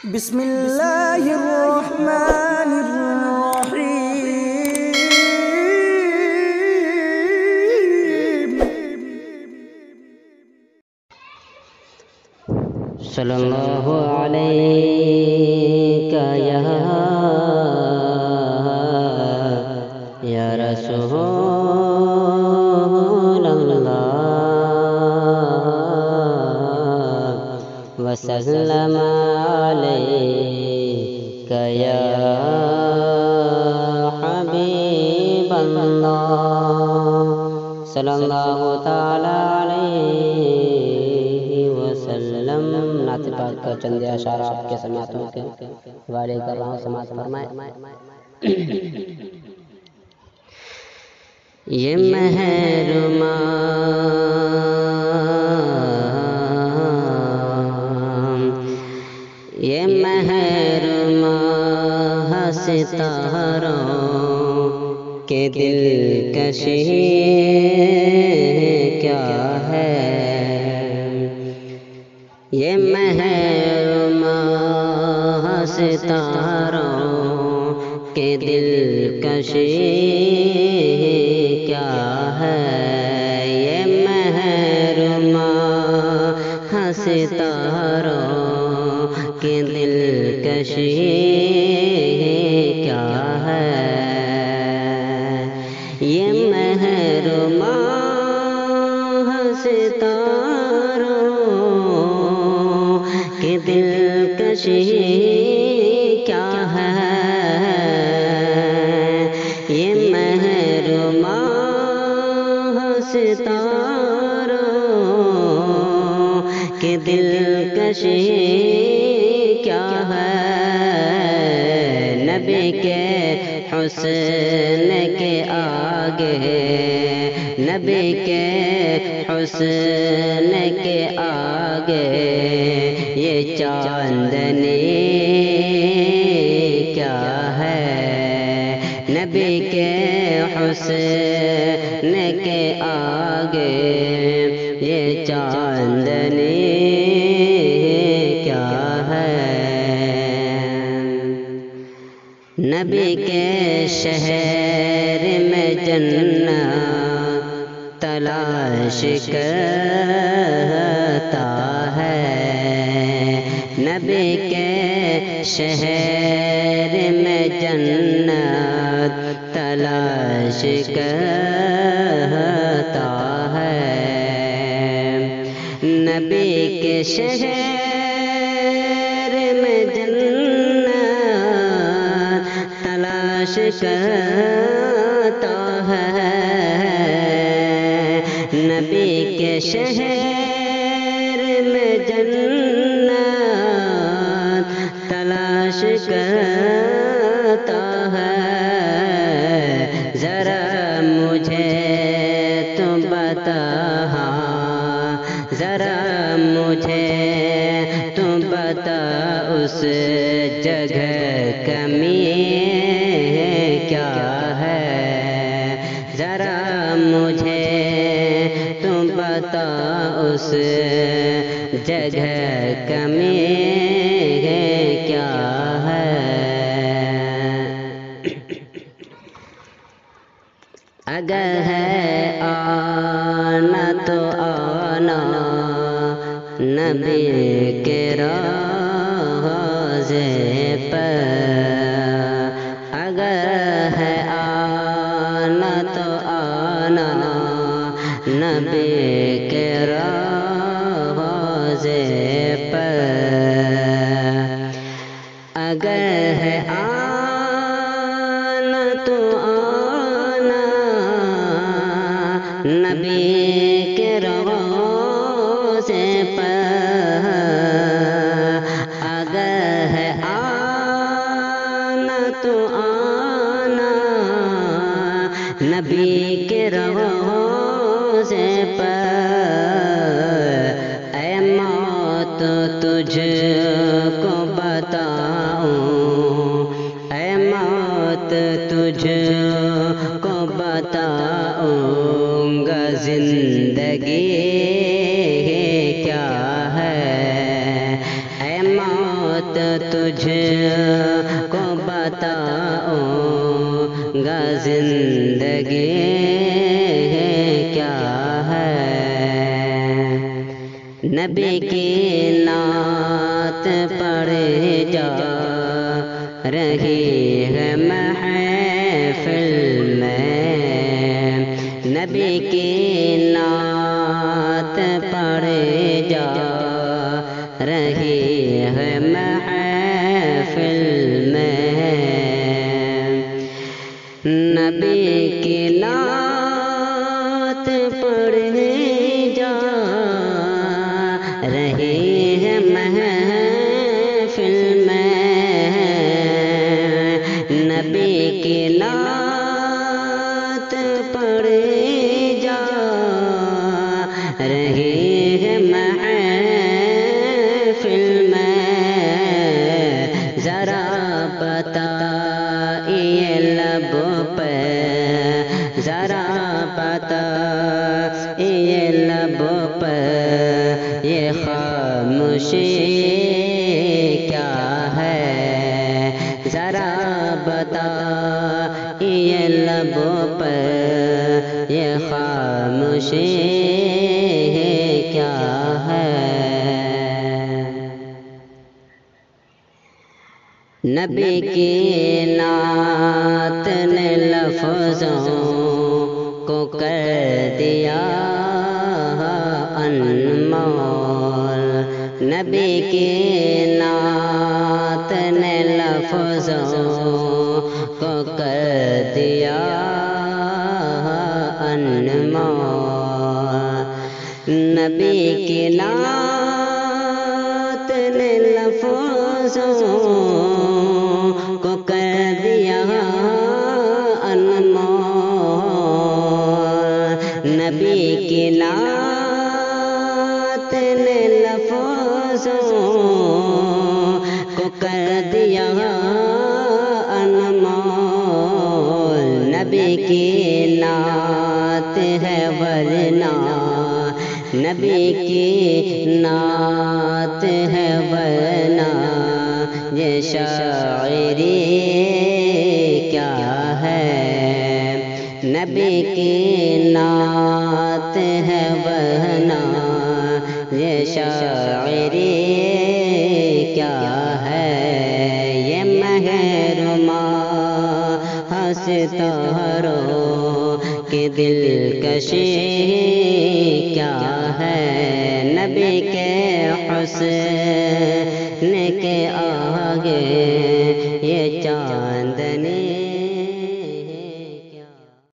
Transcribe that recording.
بسم اللہ الرحمن الرحیم۔ صلی اللہ علیک یا رسول اللہ وسلم علیک یا حبیب اللہ صلی اللہ تعالی علیہ وسلم۔ نعت پاک کا چند اشعار آپ کے سماعتوں کے حوالے کر رہا ہوں، سماعت فرمائیں۔ یہ مہرماں ستاروں کے دلکشی کیا ہے، یہ مہرماں ستاروں کے دلکشی کیا ہے، یہ مہرماں ستاروں کے دلکشی کیا ہے، یہ مہرماں ستاروں کے دلکشی کیا ہے، یہ مہرماں ستاروں کے دلکشی کیا ہے، نبی کے حسن کے آگے، نبی کے حسن کے آگے یہ چاندنی کیا ہے، نبی کے حسن کے آگے یہ چاندنی کیا ہے، نبی کے شہر میں جنت تلاش کرتا ہے، نبی کے شہر میں جنت تلاش کرتا ہے، نبی کے شہر میں جنت تلاش کرتا ہے، نبی کے شہر میں جنت تلاش کرتا ہے، ذرا مجھے تو بتا، ذرا مجھے تو بتا اس جگہ کمی کیا ہے، ذرا مجھے تو بتا اس جگہ کمی کیا ہے، اگر ہے آنا تو آنا نبی کے روضے پر، اگر ہے آنا تو آنا نبی کے روضے پر، اگر ہے آنا تو آنا نبی کے روضے پر، اگر ہے آنا تو آنا نبی کے روضے پر، اے موت تجھ کو بتاؤں، اے موت تجھ کو بتاؤں گا زندگی کیا ہے، اے موت تجھ کو بتاؤں گا زندگی کیا ہے، نبی کی نعت پڑھے جا رہی ہے محفل میں، نبی کی نعت پڑھے جا رہی ہے محفل میں، نبی کی نعت پڑھے جا رہی ہے محفل میں، نبی کی نعت پڑھے جا رہی ہے محفل میں، ذرا بتائیے لبوں پہ، ذرا بتائیے لبوں پہ یہ خاموشی کیا ہے، ذرا بتائیے لبوں پہ یہ خاموشی کیا ہے، نبی کی نعت نے لفظوں کو کر دیا انمول، نبی کی نعت نے لفظوں کو کر دیا انمول، نبی کی نعت نے لفظوں کو کر دیا انمول، نبی کی نعت نے لفظوں کو کر دیا انمول، نبی کی نعت ہے ورنہ، نبی کی نعت ہے ورنہ یہ شاعری کیا ہے، نبی کی نعت ہے ورنہ یہ شاعری کیا ہے، یہ محرمہ ستاروں کے دلکشی کیا ہے، نبی کے حسن کے آگے یہ چاندنی